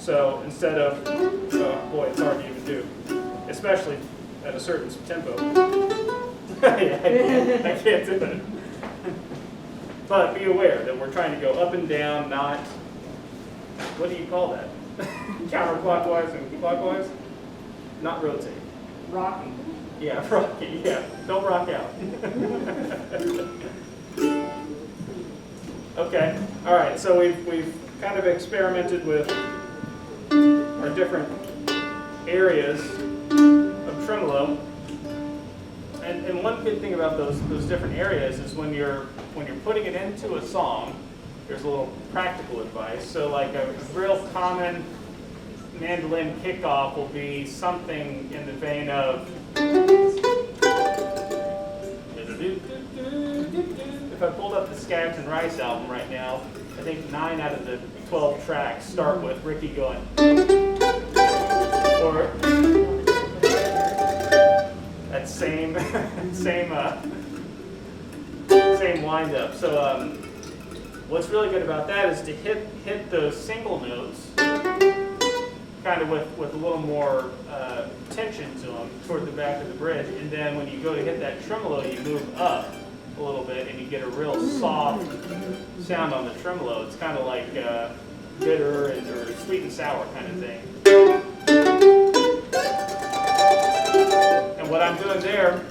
So instead of, oh boy, it's hard to even do, especially at a certain tempo. Yeah, I can't do it. But be aware that we're trying to go up and down, not, what do you call that? Counterclockwise and clockwise? Not rotate. Rocky. Yeah, rocky, yeah. Don't rock out. Okay, all right, so we've kind of experimented with our different areas of tremolo. And one good thing about those different areas is when you're putting it into a song, there's a little practical advice. So like a real common mandolin kickoff will be something in the vein of, if I pulled up the Scabs and Rice album right now, I think 9 out of the 12 tracks start with Ricky going, or that same wind up. So what's really good about that is to hit those single notes kind of with a little more tension to them toward the back of the bridge, and then when you go to hit that tremolo, you move up a little bit and you get a real soft sound on the tremolo. It's kind of like bitter or sweet and sour kind of thing. And what I'm doing there,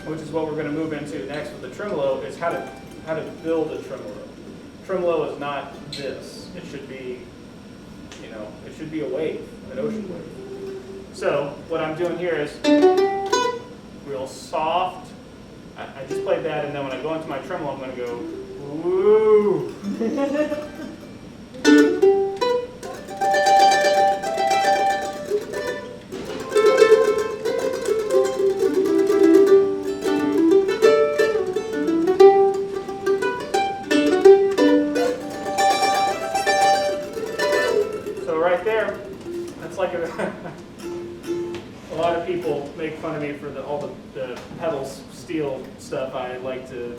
which is what we're going to move into next with the tremolo, is how to build a tremolo. Tremolo is not this. It should be, it should be a wave, an ocean wave. So what I'm doing here is real soft. I just played that, and then when I go into my tremolo, I'm going to go, woo. So right there, that's like a lot of people make fun of me for all the pedals steel stuff I like to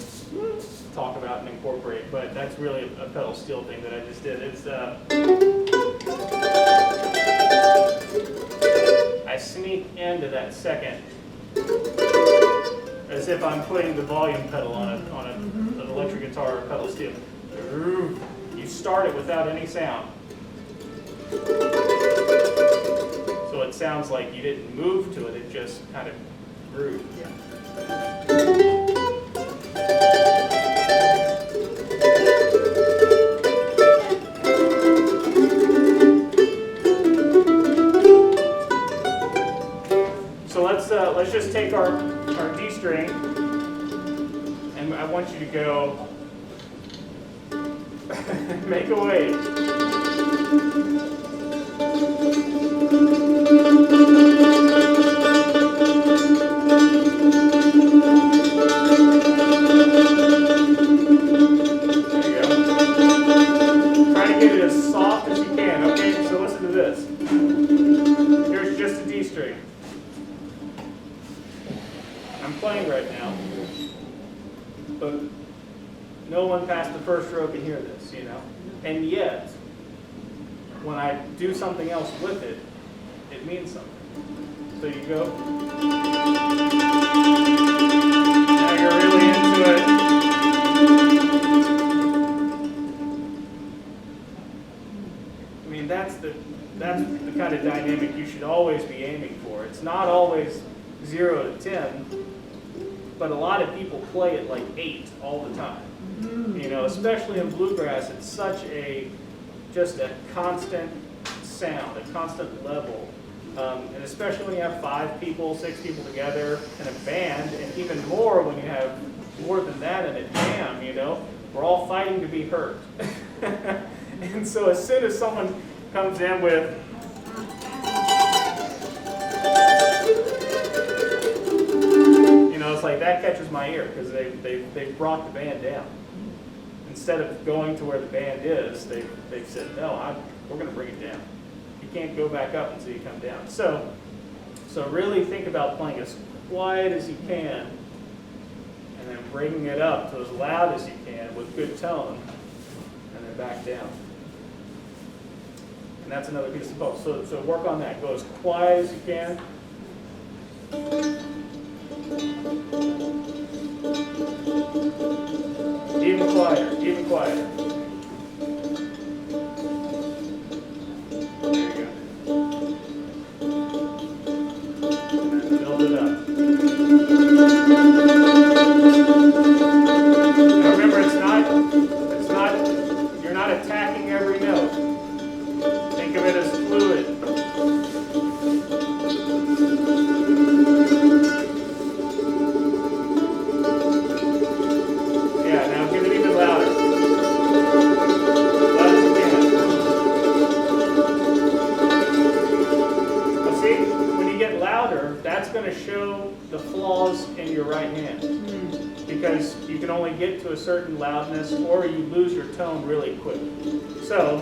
talk about and incorporate, but that's really a pedal steel thing that I just did. It's I sneak into that second as if I'm putting the volume pedal on an electric guitar or pedal steel. You start it without any sound. So it sounds like you didn't move to it, it just kind of grew. Yeah. So let's just take our D string, and I want you to go make a wave. First row can hear this, and yet when I do something else with it, it means something. So you go, now you're really into it. I mean, that's the kind of dynamic you should always be aiming for. It's not always 0 to 10, but a lot of people play it like 8 all the time. Especially in bluegrass, it's such just a constant sound, a constant level. And especially when you have 5 people, 6 people together in a band, and even more when you have more than that in a jam, we're all fighting to be heard. And so as soon as someone comes in with, it's like that catches my ear because they've brought the band down. Instead of going to where the band is, they've said, no, we're going to bring it down. You can't go back up until you come down. So really think about playing as quiet as you can, and then bringing it up to as loud as you can with good tone, and then back down. and that's another piece of both. So work on that. Go as quiet as you can. Even quieter, even quieter. There you go. And then build it up. Now remember, you're not attacking every note. Think of it as fluid. Yeah, now give it even louder. Loud as you can. Now see, when you get louder, that's going to show the flaws in your right hand. Because you can only get to a certain loudness, or you lose your tone really quick. So,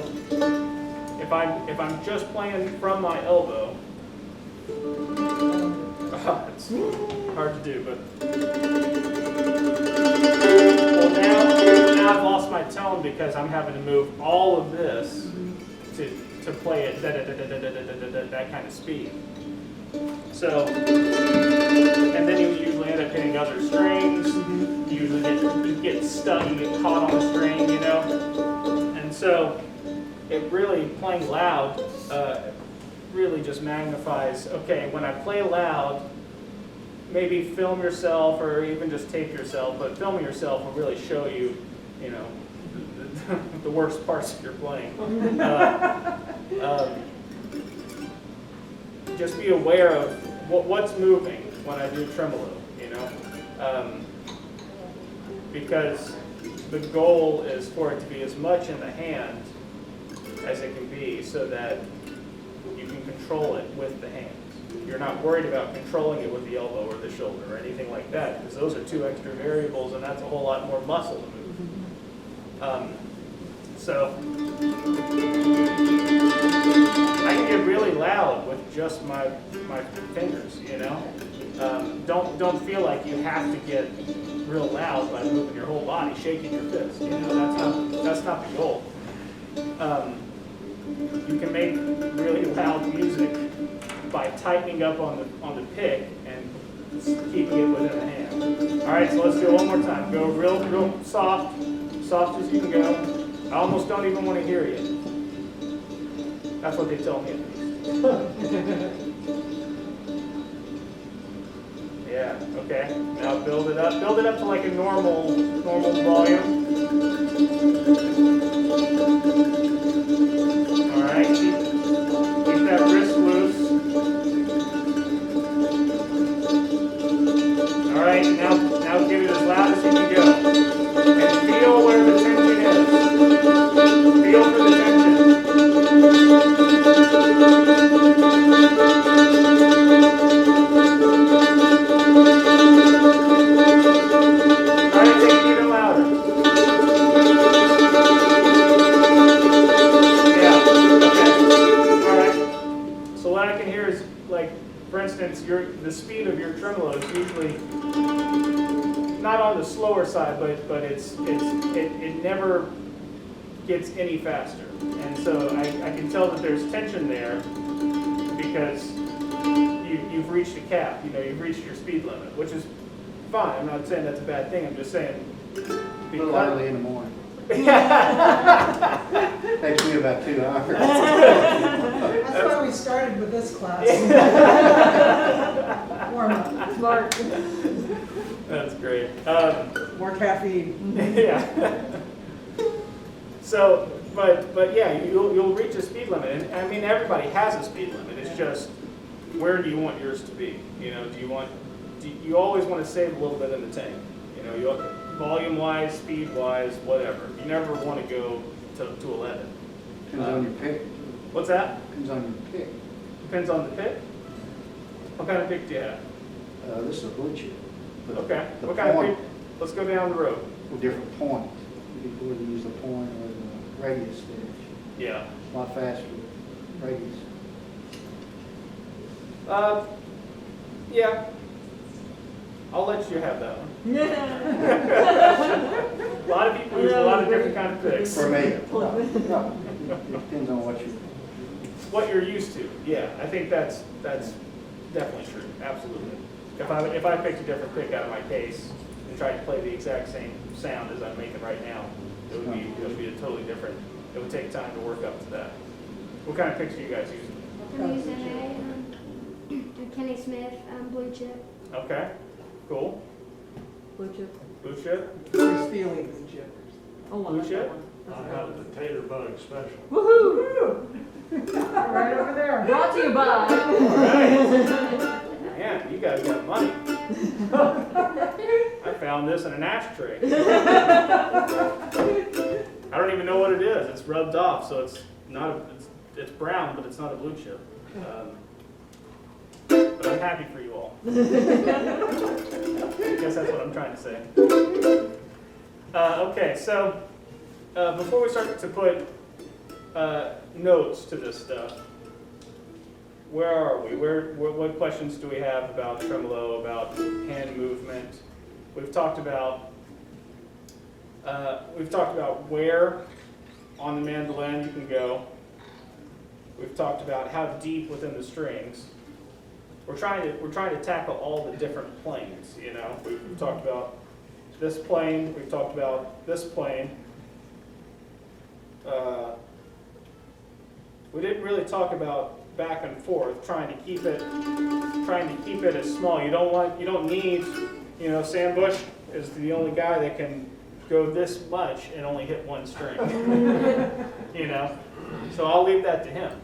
if I'm just playing from my elbow, it's hard to do, but well now I've lost my tone because I'm having to move all of this to play at that kind of speed. So, and then you usually end up hitting other strings. You usually get stuck, you get caught on the string, you know. And so, it really, playing loud, really just magnifies, okay, when I play loud, maybe film yourself or even just tape yourself, but filming yourself will really show you, you know, the worst parts of your playing. Just be aware of what's moving when I do tremolo, you know, because the goal is for it to be as much in the hand as it can be so that you can control it with the hands. You're not worried about controlling it with the elbow or the shoulder or anything like that, because those are two extra variables and that's a whole lot more muscle to move. So I can get really loud with just my fingers, you know. Don't feel like you have to get real loud by moving your whole body, shaking your fist. You know, that's not the goal. You can make really loud music by tightening up on the pick and keeping it within the hand. All right, so let's do it one more time. Go real soft as you can go. I almost don't even want to hear you. That's what they tell me. Yeah, okay. Now build it up. Build it up to like a normal volume. All right, keep that wrist loose. All right, now get it as loud as you can go. And feel where the tension is. Feel for the tension. All right, take it even louder. Yeah, okay. All right. So what I can hear is, like, for instance, the speed of your tremolo is usually not on the slower side, but it never gets any faster. And so I can tell that there's tension there because you've reached a cap. You know, you've reached your speed limit, which is fine. I'm not saying that's a bad thing. I'm just saying. A little early in the morning. Takes me about 2 hours. That's why we started with this class. Warm up. Smart. That's great. More caffeine. Yeah. So, but yeah, you'll reach a speed limit, and I mean everybody has a speed limit. It's just where do you want yours to be? You know, you always want to save a little bit in the tank? You know, volume-wise, speed-wise, whatever. You never want to go to 11. Depends on your pick. What's that? Depends on your pick. Depends on the pick. What kind of pick do you have? This is a wood chip. Okay. What kind of pick? Let's go down the road. With different points. You can either use the point or the radius there. Yeah. A lot faster radius. Yeah. I'll let you have that one. A lot of people use a lot of different kind of picks. For me. No. It depends on what you what you're used to. Yeah, I think that's definitely true. Absolutely. If I picked a different pick out of my case and tried to play the exact same sound as I'm making right now, it would be a totally different. It would take time to work up to that. What kind of picks are you guys using? I'm using a Kenny Smith blue chip. Okay, cool. Blue chip. Blue chip. Who's feeling the chippers? Oh, I Blue like chip? that one. I have the tater bug special. Woohoo! Right over there. Brought to you by. All right. Man, you guys got money. I found this in an ashtray. I don't even know what it is. It's rubbed off, so it's not. It's brown, but it's not a blue chip. But I'm happy for you all. I guess that's what I'm trying to say. Okay, so before we start to put notes to this stuff, where are we? What questions do we have about tremolo, about hand movement? We've talked about where on the mandolin you can go. We've talked about how deep within the strings. We're trying to tackle all the different planes. You know, we've talked about this plane. We've talked about this plane. We didn't really talk about back and forth, trying to keep it as small. You don't need, you know, Sam Bush is the only guy that can go this much and only hit one string. You know, so I'll leave that to him.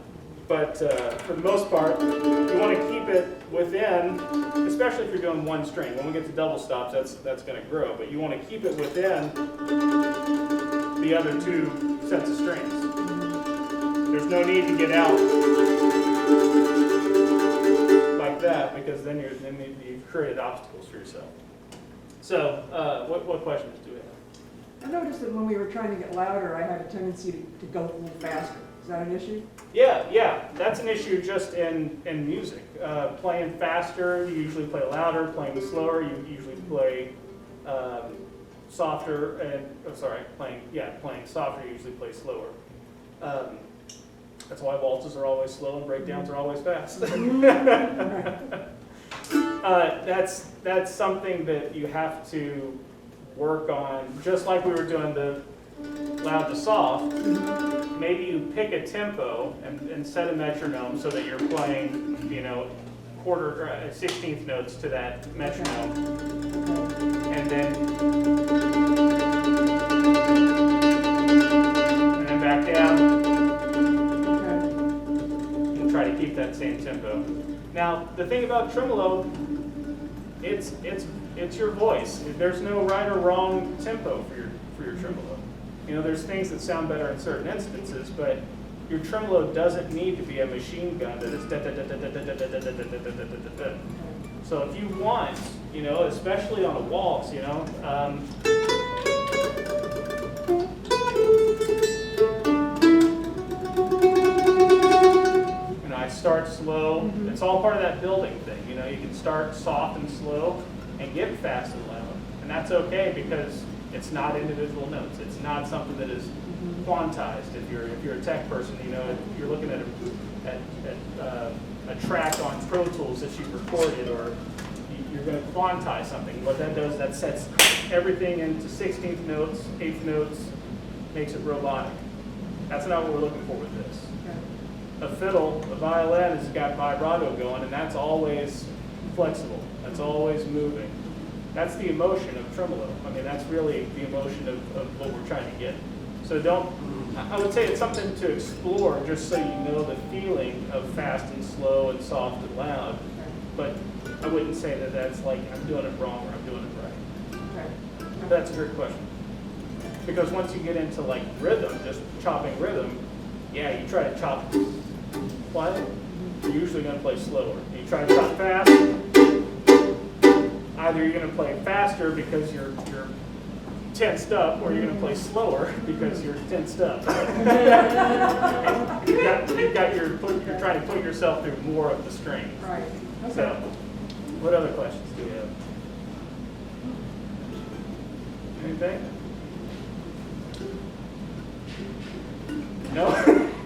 But for the most part, you want to keep it within, especially if you're doing one string. When we get to double stops, that's going to grow. But you want to keep it within the other two sets of strings. There's no need to get out like that, because then you've created obstacles for yourself. So, what questions do we have? I noticed that when we were trying to get louder, I had a tendency to go a little faster. Is that an issue? Yeah, that's an issue just in music. Playing faster, you usually play louder. Playing slower, you usually play softer. Playing softer, you usually play slower. That's why waltzes are always slow and breakdowns are always fast. That's something that you have to work on, just like we were doing the loud to soft. Maybe you pick a tempo and set a metronome so that you're playing, you know, quarter or 16th notes to that metronome, and then back down. Try to keep that same tempo. Now, the thing about tremolo, it's your voice. There's no right or wrong tempo for your tremolo. You know, there's things that sound better in certain instances, but your tremolo doesn't need to be a machine gun that is da da da da da da da da da da da da da da. So if you want, you know, especially on a waltz, you know. I start slow. It's all part of that building thing. You know, you can start soft and slow and get fast and loud. And that's okay, because it's not individual notes. It's not something that is quantized. If you're a tech person, you know, if you're looking at a track on Pro Tools that you've recorded, or you're going to quantize something. What that does, that sets everything into 16th notes, 8th notes, makes it robotic. That's not what we're looking for with this. A fiddle, a violin has got vibrato going, and that's always flexible. That's always moving. That's the emotion of tremolo. I mean, that's really the emotion of what we're trying to get. So I would say it's something to explore, just so you know the feeling of fast and slow and soft and loud. But I wouldn't say that that's like, I'm doing it wrong or I'm doing it right. Okay. That's a great question. Because once you get into like rhythm, just chopping rhythm, yeah, you try to chop quiet, you're usually going to play slower. You try to chop fast, either you're going to play faster because you're tensed up, or you're going to play slower because you're tensed up. You're trying to put yourself through more of the strings. Right. Okay. So, what other questions do we have? Anything? No?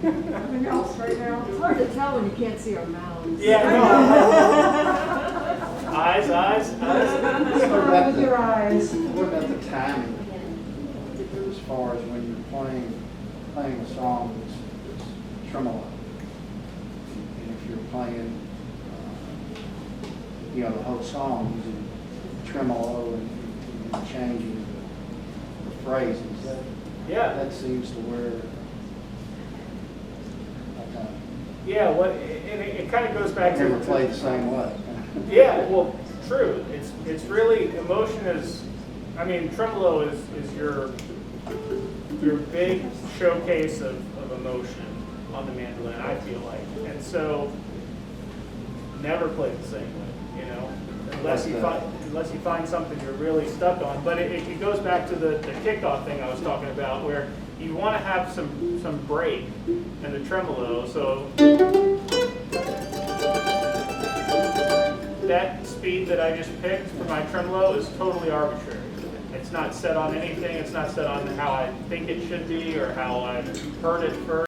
Nothing else right now? It's hard to tell when you can't see our mouths. Yeah, no. Eyes. With your eyes. What about the timing? As far as when you're playing a song that's tremolo. And if you're playing, the whole song using tremolo and changing the phrases, Yeah. that seems to where, Yeah, and it kind of goes I back to. never played the same way. Yeah, well, true. It's really, emotion is, I mean, tremolo is your big showcase of emotion on the mandolin, I feel like. And so, never play the same way, you know, unless you find something you're really stuck on. But it goes back to the kickoff thing I was talking about, where you want to have some break in the tremolo. So that speed that I just picked for my tremolo is totally arbitrary. It's not set on anything. It's not set on how I think it should be or how I've heard it first.